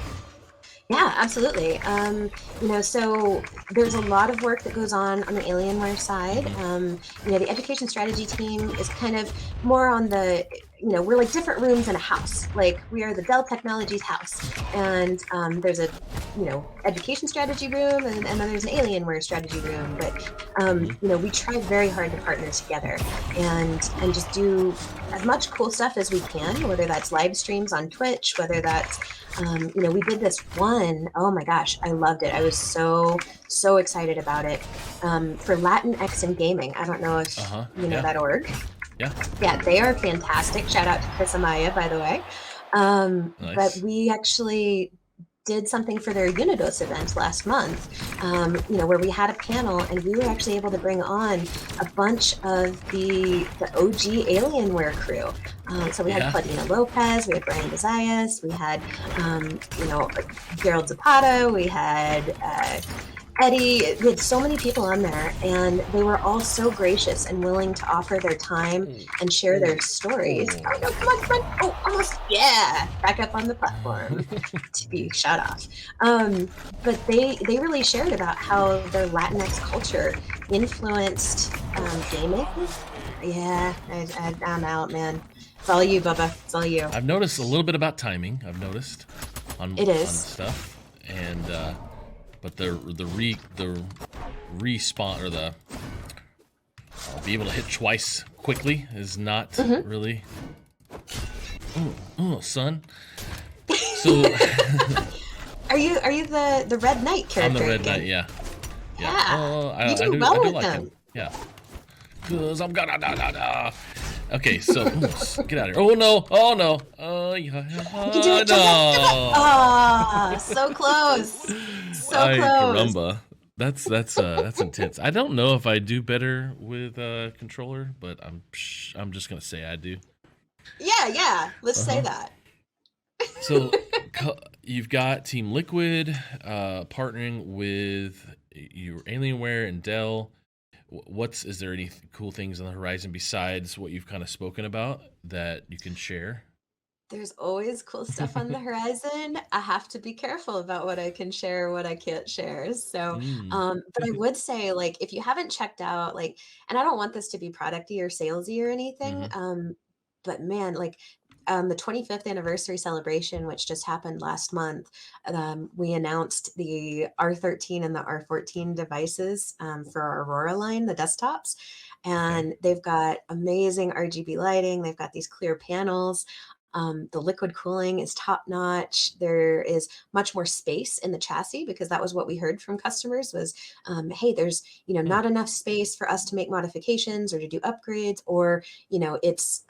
Yeah, absolutely. So there's a lot of work that goes on the Alienware side. The education strategy team is kind of more on the, we're like different rooms in a house. Like we are the Dell Technologies house, and there's a, education strategy room, and then there's an Alienware strategy room. But we try very hard to partner together and just do as much cool stuff as we can, whether that's live streams on Twitch, whether that's we did this one. Oh my gosh, I loved it. I was so excited about it. For Latinx in gaming. I don't know if you know that org. Yeah, they are fantastic. Shout out to Chris Amaya, by the way. Nice. But we actually did something for their Unidos event last month, where we had a panel and we were actually able to bring on a bunch of the OG Alienware crew. So we had Claudina Lopez, we had Brian DeZayas, we had, Gerald Zapata, we had Eddie, we had so many people on there, and they were all so gracious and willing to offer their time and share their stories. Oh no, come on, come on. Oh, almost, yeah. Back up on the platform to be shut off. But they really shared about how their Latinx culture influenced gaming. Yeah, I'm out, man. It's all you, Bubba. It's all you. I've noticed a little bit about timing. I've noticed on stuff, and but the respawn or the be able to hit twice quickly is not really. Oh, son. So are you the Red Knight character? I'm the Red Knight, yeah. You do well with them. Yeah. Cause I'm gonna da. Okay, so get out of here. Oh no! Oh yeah. You can do it. No. So close. So Ay, close. Caramba. That's intense. I don't know if I do better with controller, but I'm just gonna say I do. Yeah. Let's say that. So you've got Team Liquid partnering with your Alienware and Dell. Is there any cool things on the horizon besides what you've kind of spoken about that you can share? There's always cool stuff on the horizon. I have to be careful about what I can share, what I can't share. So, but I would say, like, if you haven't checked out, like, and I don't want this to be producty or salesy or anything, but man, like, the 25th anniversary celebration, which just happened last month, we announced the R13 and the R14 devices for our Aurora line, the desktops. And they've got amazing RGB lighting. They've got these clear panels. The liquid cooling is top notch. There is much more space in the chassis because that was what we heard from customers was, hey, there's, not enough space for us to make modifications or to do upgrades, or, it's,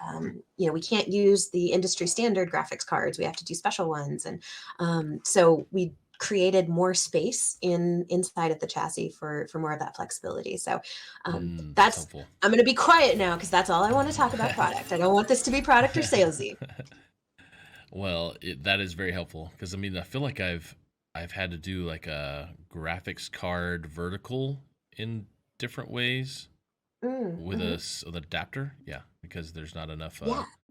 we can't use the industry standard graphics cards. We have to do special ones. And so we created more space inside of the chassis for more of that flexibility. So that's helpful. I'm going to be quiet now because that's all I want to talk about product. I don't want this to be product or salesy. Well, that is very helpful because I feel like I've had to do like a graphics card vertical in different ways with an adapter. Yeah, because there's not enough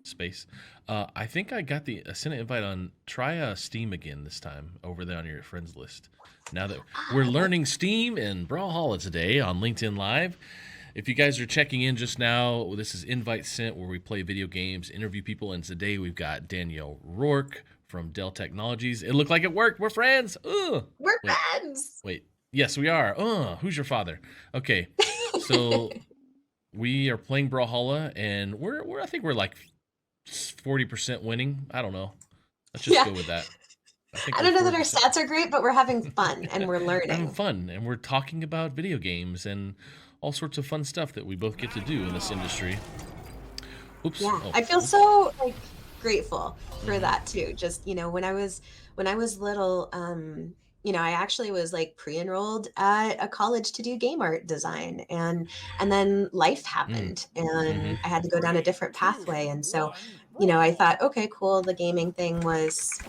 space. I think I got sent an invite on try Steam again this time over there on your friends list. Now that we're learning Steam and Brawlhalla today on LinkedIn Live. If you guys are checking in just now, this is Invite Sent where we play video games, interview people, and today we've got Danielle Rourke from Dell Technologies. It looked like it worked. We're friends. We're friends. Wait. Yes, we are. Who's your father? Okay. So we are playing Brawlhalla and I think we're like 40% winning. I don't know. Let's just go with that. I don't know that our stats are great, but we're having fun and we're learning. We're having fun and we're talking about video games and all sorts of fun stuff that we both get to do in this industry. Oops. Yeah, I feel so grateful for that too. Just when I was little, I actually was like pre-enrolled at a college to do game art design, and then life happened, and I had to go down a different pathway, and so. I thought, okay, cool. The gaming thing was,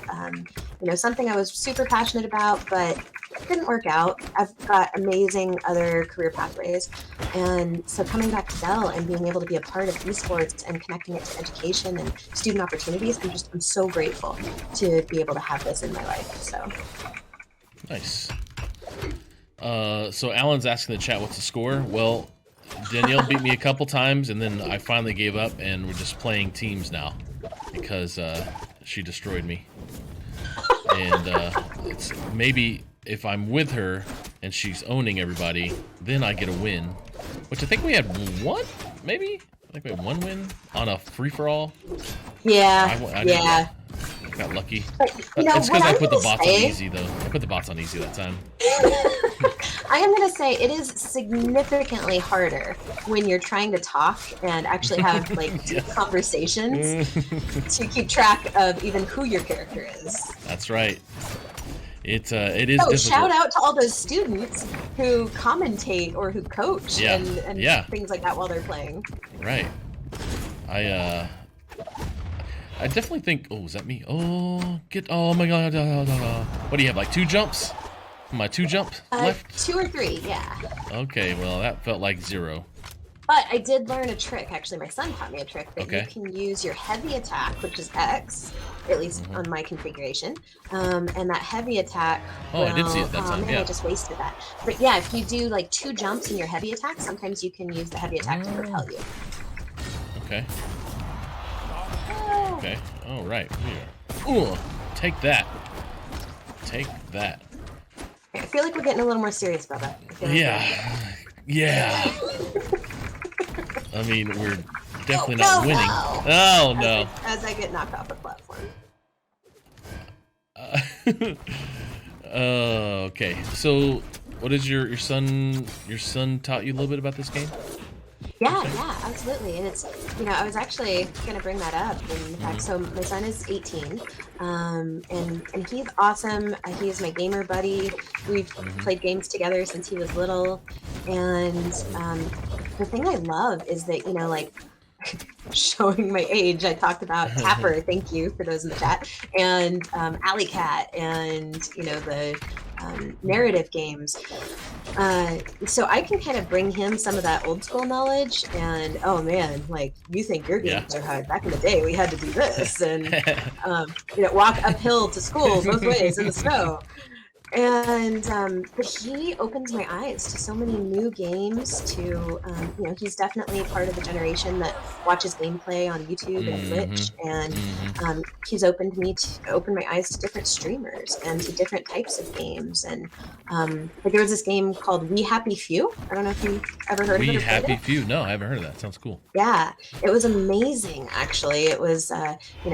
something I was super passionate about, but it didn't work out. I've got amazing other career pathways. And so coming back to Dell and being able to be a part of esports and connecting it to education and student opportunities, I'm so grateful to be able to have this in my life. So nice. So Alan's asking in the chat, what's the score? Well, Danielle beat me a couple times, and then I finally gave up, and we're just playing teams now because she destroyed me. And it's maybe if I'm with her and she's owning everybody, then I get a win. Which I think we had one, maybe? I think we had one win on a free-for-all. Yeah, I got lucky. It's because I put the bots on easy, though. I put the bots on easy that time. I am going to say it is significantly harder when you're trying to talk and actually have deep conversations to keep track of even who your character is. That's right. It is. So shout out to all those students who commentate or who coach and things like that while they're playing. Right. I definitely think. Oh, is that me? Oh my God! What do you have? Like 2 jumps? My 2 jump left? 2 or 3, yeah. Okay, well, that felt like 0. But I did learn a trick. Actually, my son taught me a trick that Okay. you can use your heavy attack, which is X, at least on my configuration. And that heavy attack. Oh, I did see it that time. Man, Yeah. I just wasted that. But yeah, if you do like 2 jumps in your heavy attack, sometimes you can use the heavy attack to propel you. Okay. Okay. All right. Ooh, take that. Take that. I feel like we're getting a little more serious about that. Yeah. Yeah. I mean, we're definitely not winning. Oh, no. As I get knocked off the platform. Okay. So, what is your son taught you a little bit about this game? Yeah, absolutely. And it's, I was actually going to bring that up. In fact, so my son is 18, and he's awesome. He's my gamer buddy. We've played games together since he was little. And the thing I love is that, like, showing my age, I talked about Tapper, thank you for those in the chat, and Alley Cat, and, the narrative games. So I can kind of bring him some of that old school knowledge, and oh man, like, you think your games are hard. Back in the day, we had to do this, and walk uphill to school both ways in the snow. And but he opens my eyes to so many new games. To he's definitely part of the generation that watches gameplay on YouTube and Twitch, and he's opened my eyes to different streamers and to different types of games. And like, there was this game called 𝐕_HAPPY_FEW. I don't know if you've ever heard of it. 𝐕_HAPPY_FEW? No, I haven't heard of that. Sounds cool. Yeah, it was amazing. Actually, it was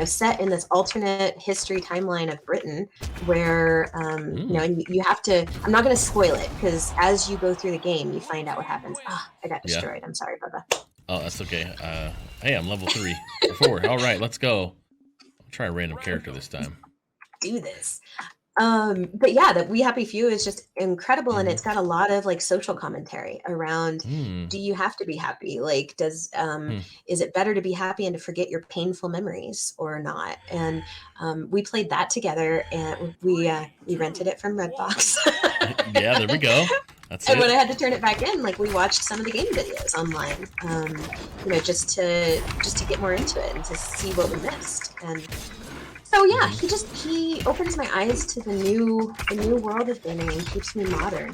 set in this alternate history timeline of Britain, where and you have to. I'm not going to spoil it, because as you go through the game, you find out what happens. I got destroyed. I'm sorry, Bubba. Oh, that's okay. Hey, I'm level 3 or 4. All right, let's go. I'll try a random character this time. Do this. But yeah, the 𝐕_HAPPY_FEW is just incredible, and it's got a lot of like social commentary around. Do you have to be happy? Like, is it better to be happy and to forget your painful memories or not? And we played that together, and we rented it from Redbox. Yeah, there we go. That's and when I had to turn it back in, like, we watched some of the game videos online, just to get more into it and to see what we missed. And so yeah, he opens my eyes to the new world of gaming and keeps me modern.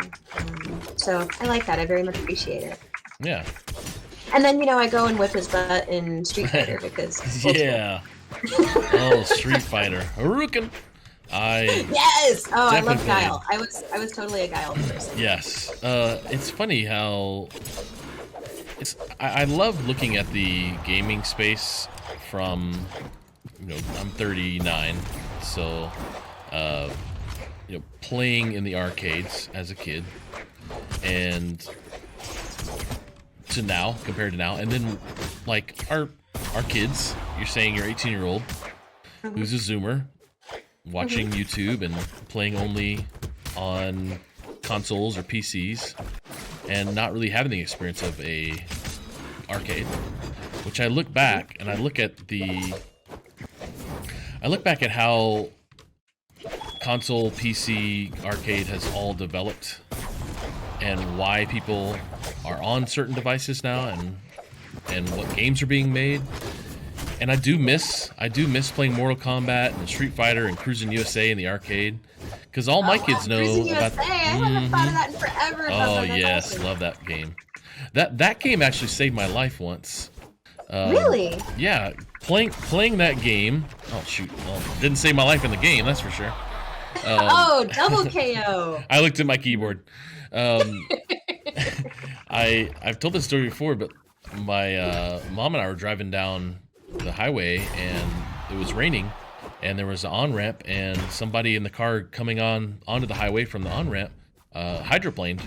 So I like that. I very much appreciate it. Yeah. And then I go and whip his butt in Street Fighter because yeah. Oh, Street Fighter, 𝐒𝐞𝐿. Yes. Oh, I love Guile. I was totally a Guile person. Yes. It's funny how I love looking at the gaming space from. I'm 39, so playing in the arcades as a kid, and to now, compared to now, and then like our kids. You're saying your 18-year-old who's a Zoomer, watching YouTube and playing only on consoles or PCs, and not really having the experience of a arcade. Which I look back and I look back at how console, PC, arcade has all developed, and why people are on certain devices now, and what games are being made. And I do miss playing Mortal Kombat and Street Fighter and Cruis'n USA in the arcade, because all my kids know about. I haven't thought of that in forever. Oh yes, awesome. Love that game. That game actually saved my life once. Really? Yeah, playing that game. Oh shoot! Well, didn't save my life in the game, that's for sure. Double KO. I looked at my keyboard. I've told this story before, but my mom and I were driving down the highway, and it was raining, and there was an on-ramp, and somebody in the car coming onto the highway from the on-ramp hydroplaned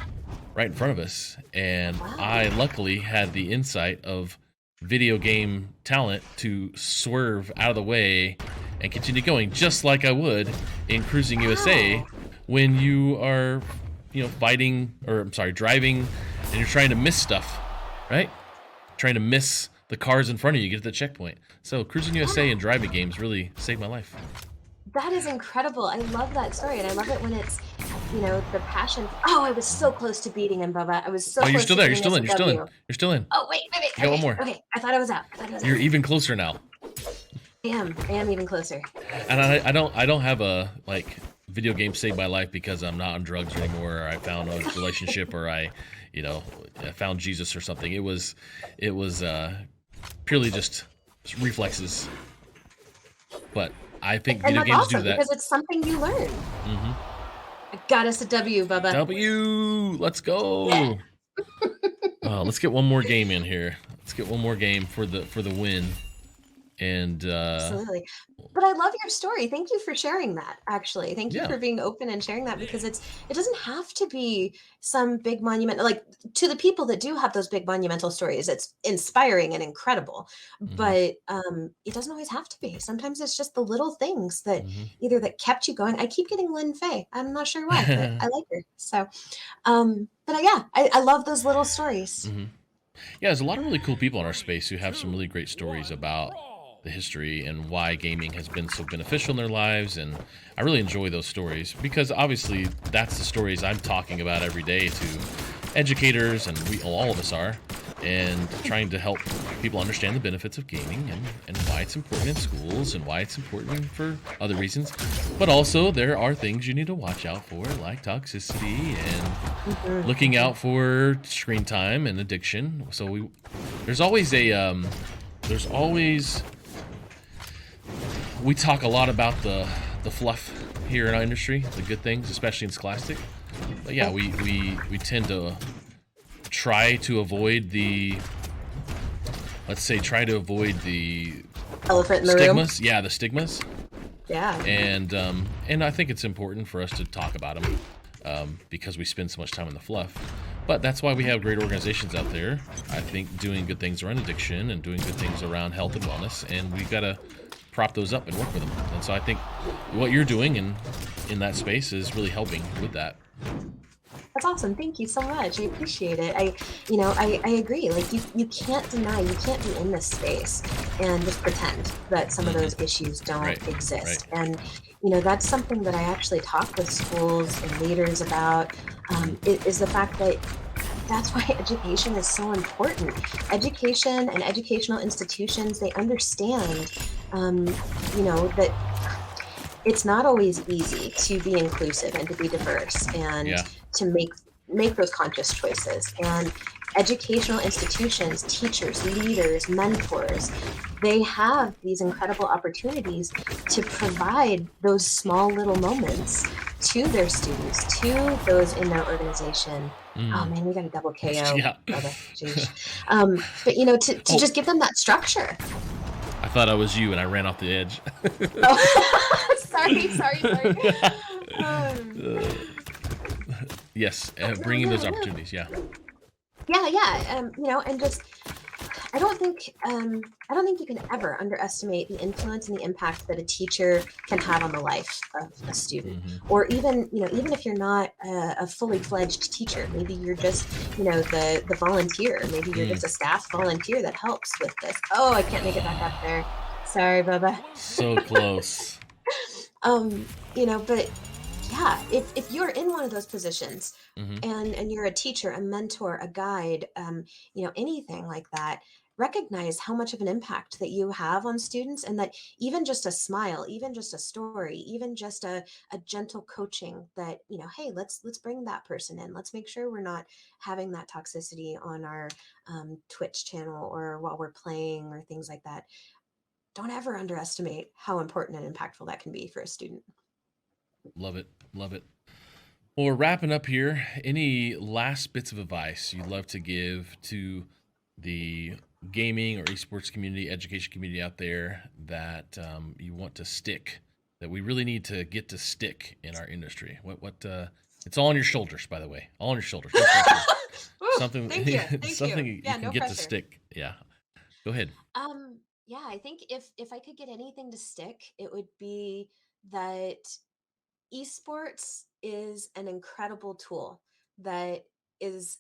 right in front of us, and wow. I luckily had the insight of video game talent to swerve out of the way and continue going, just like I would in Cruis'n USA when you are, driving, and you're trying to miss stuff, right? Trying to miss the cars in front of you, get to the checkpoint. So Cruis'n USA and driving games really saved my life. That is incredible. I love that story, and I love it when it's the passion. Oh, I was so close to beating him, Bubba. I was so Oh, you're close still to there. You're giving still us in. a You're still in. W. You're still in. Oh, wait, wait, You got one wait. more. Okay, okay. I thought I was out. I thought I was You're out. even closer now. I am even closer. And I don't have a like video game saved my life because I'm not on drugs anymore, or I found a relationship, or you know, I found Jesus or something. It was purely just reflexes. But I think And video that's games do awesome that. because it's something you learn. Hmm. I got us a W, Bubba. W, let's Yeah. go. Let's get one more game in here. Let's get one more game for the win. And Absolutely. But I love your story. Thank you for sharing that, actually. Thank you yeah. for being open and sharing that because it doesn't have to be some big monument like to the people that do have those big monumental stories, it's inspiring and incredible. Hmm. But it doesn't always have to be. Sometimes it's just the little things that Hmm. either that kept you going. I keep getting Lynn Fay. I'm not sure why, but I like her. So but yeah, I love those little stories. Hmm. Yeah, there's a lot of really cool people in our space who have some really great stories about the history and why gaming has been so beneficial in their lives. And I really enjoy those stories because obviously that's the stories I'm talking about every day to educators, and all of us are, and trying to help people understand the benefits of gaming and why it's important in schools and why it's important for other reasons. But also, there are things you need to watch out for, like toxicity and Mhm, looking mhm. out for screen time and addiction. So there's always there's always we talk a lot about the fluff here in our industry, the good things, especially in Scholastic. But yeah, Okay. we tend to try to avoid the let's say try to avoid the Elephant in the room. stigmas. Yeah, the stigmas. Yeah. And I think it's important for us to talk about them because we spend so much time on the fluff. But that's why we have great organizations out there. I think doing good things around addiction and doing good things around health and wellness, and we gotta prop those up and work with them. And so I think what you're doing in that space is really helping with that. That's awesome. Thank you so much. I appreciate it. I agree. Like you can't deny, you can't be in this space and just pretend that some of Hmm. those issues don't Right, right. exist. And that's something that I actually talk with schools and leaders about. Is the fact that that's why education is so important. Education and educational institutions, they understand, um, that it's not always easy to be inclusive and to be diverse and Yeah. to make those conscious choices. And educational institutions, teachers, leaders, mentors, they have these incredible opportunities to provide those small little moments to their students, to those in their organization. Oh Mm. man, we got a double KO, Yeah. brother. Jeez. But to Oh, just give them that structure. I thought I was you and I ran off the edge. Oh, sorry. Um, Uh, yes, no, bringing no, those no. opportunities. Yeah. Yeah. And just I don't think I don't think you can ever underestimate the influence and the impact that a teacher can have on the life of a student. Hmm. Or even, even if you're not a fully fledged teacher, maybe you're just, the volunteer. Maybe you're Mm. just a staff volunteer that helps with this. Oh, I can't make it back up there. Sorry, Bubba. So close. But yeah, if you're in one of those positions Hmm. and you're a teacher, a mentor, a guide, anything like that, recognize how much of an impact that you have on students, and that even just a smile, even just a story, even just a gentle coaching that, hey, let's bring that person in. Let's make sure we're not having that toxicity on our Twitch channel or while we're playing or things like that. Don't ever underestimate how important and impactful that can be for a student. Love it. Love it. Well, we're wrapping up here. Any last bits of advice you'd love to give to the gaming or esports community, education community out there that you want to stick, that we really need to get to stick in our industry? It's all on your shoulders, by the way. All on your shoulders. No pressure. Woo, Something, thank you. Thank you. something you Yeah, can no get to pressure. stick. Yeah. Go ahead. Yeah, I think if I could get anything to stick, it would be that esports is an incredible tool that is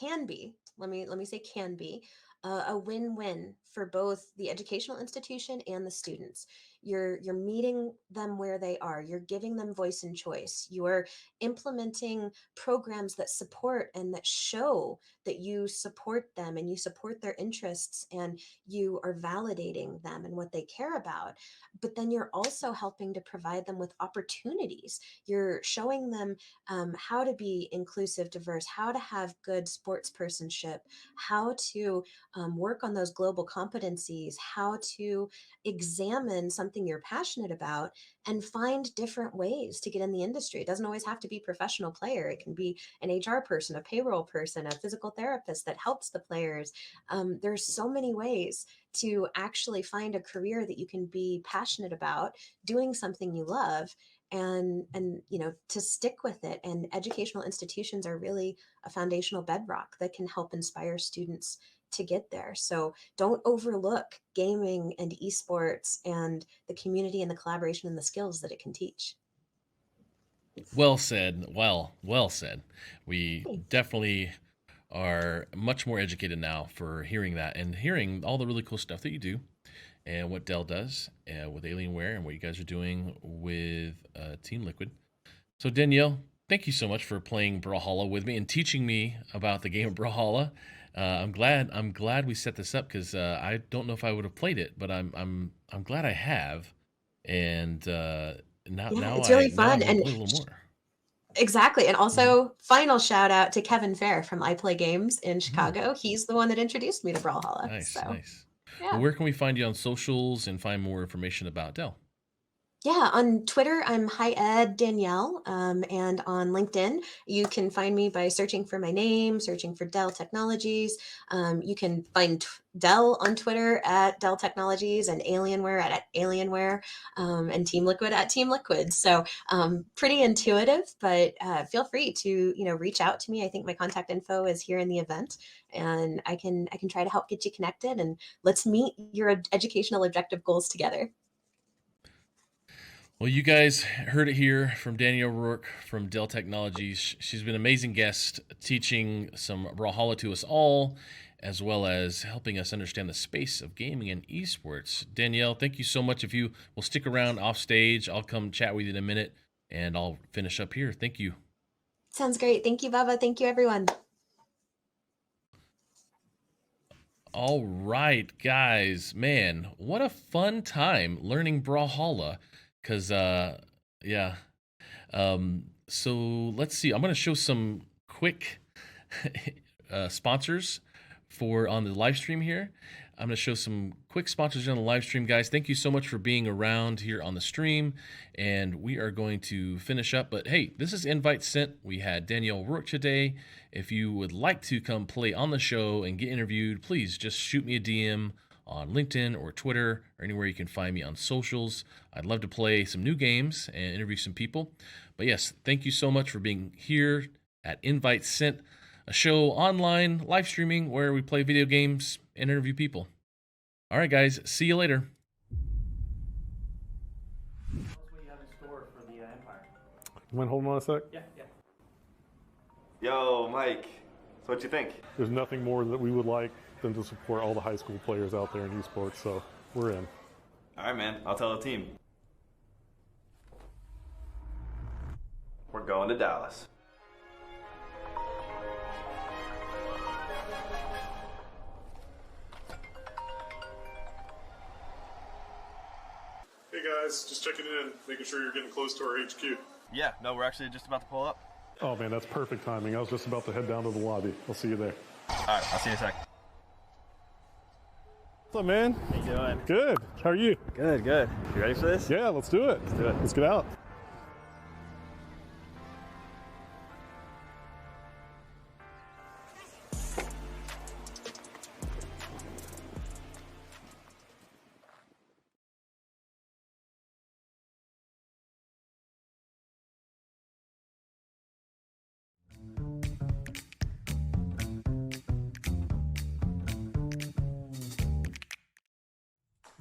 can be, let me say can be a win-win for both the educational institution and the students. You're meeting them where they are. You're giving them voice and choice. You're implementing programs that support and that show that you support them and you support their interests and you are validating them and what they care about. But then you're also helping to provide them with opportunities. You're showing them how to be inclusive, diverse, how to have good sportspersonship, how to work on those global competencies, how to examine something you're passionate about and find different ways to get in the industry. It doesn't always have to be professional player. It can be an HR person, a payroll person, a physical therapist that helps the players. There's so many ways to actually find a career that you can be passionate about, doing something you love, and to stick with it. And educational institutions are really a foundational bedrock that can help inspire students to get there. So don't overlook gaming and esports and the community and the collaboration and the skills that it can teach. Well said. Well said. We definitely are much more educated now for hearing that and hearing all the really cool stuff that you do and what Dell does with Alienware and what you guys are doing with Team Liquid. So Danielle, thank you so much for playing Brawlhalla with me and teaching me about the game of Brawlhalla. I'm glad we set this up because I don't know if I would have played it, but I'm glad I have, and now it's really now I fun want to and play a little more. Exactly. And also, final shout out to Kevin Fair from iPlayGames in Chicago. He's the one that introduced me to Brawlhalla. Nice. Yeah. Well, where can we find you on socials and find more information about Dell? Yeah, on Twitter, I'm Hi Ed Danielle, and on LinkedIn, you can find me by searching for my name, searching for Dell Technologies. You can find Dell on Twitter at Dell Technologies and Alienware at Alienware, and Team Liquid at Team Liquid. So pretty intuitive, but feel free to reach out to me. I think my contact info is here in the event, and I can try to help get you connected. And let's meet your educational objective goals together. Well, you guys heard it here from Danielle Rourke from Dell Technologies. She's been an amazing guest teaching some Brawlhalla to us all, as well as helping us understand the space of gaming and esports. Danielle, thank you so much. If you will stick around off stage, I'll come chat with you in a minute, and I'll finish up here. Thank you. Sounds great. Thank you, Baba. Thank you, everyone. All right, guys. Man, what a fun time learning Brawlhalla. Because, so let's see. I'm going to show some quick sponsors on the live stream here. I'm going to show some quick sponsors on the live stream, guys. Thank you so much for being around here on the stream. And we are going to finish up. But hey, this is Invite Sent. We had Danielle Rourke today. If you would like to come play on the show and get interviewed, please just shoot me a DM on LinkedIn or Twitter or anywhere you can find me on socials. I'd love to play some new games and interview some people. But yes, thank you so much for being here at Invite Sent, a show online, live streaming, where we play video games and interview people. All right, guys, see you later. Tell us what you have in store for the Empire. You mind holding on a sec? Yeah. Yo, Mike. So what you think? There's nothing more that we would like than to support all the high school players out there in esports, so we're in. All right, man. I'll tell the team. We're going to Dallas. Hey guys, just checking in, making sure you're getting close to our HQ. Yeah, no, we're actually just about to pull up. Oh man, that's perfect timing. I was just about to head down to the lobby. I'll see you there. All right, I'll see you in a sec. What's up, man? How you doing? Good. How are you? Good. You ready for this? Yeah, let's do it. Let's get out.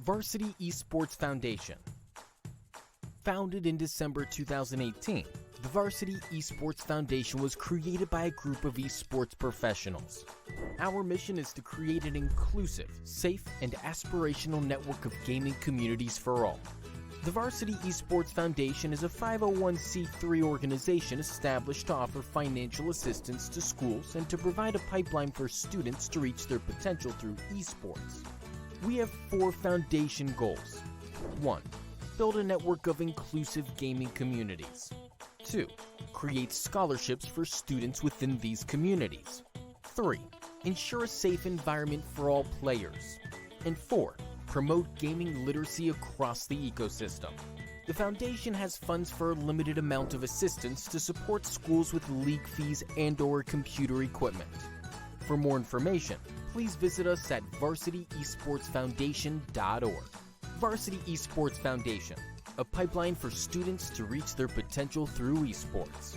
Varsity Esports Foundation. Founded in December 2018, The Varsity Esports Foundation was created by a group of esports professionals. Our mission is to create an inclusive, safe, and aspirational network of gaming communities for all. The Varsity Esports Foundation is a 501c3 organization established to offer financial assistance to schools and to provide a pipeline for students to reach their potential through esports. We have 4 foundation goals. 1. Build a network of inclusive gaming communities. 2. Create scholarships for students within these communities. 3. Ensure a safe environment for all players. And 4. Promote gaming literacy across the ecosystem. The foundation has funds for a limited amount of assistance to support schools with league fees and/or computer equipment. For more information, please visit us at varsityesportsfoundation.org. Varsity Esports Foundation, a pipeline for students to reach their potential through esports.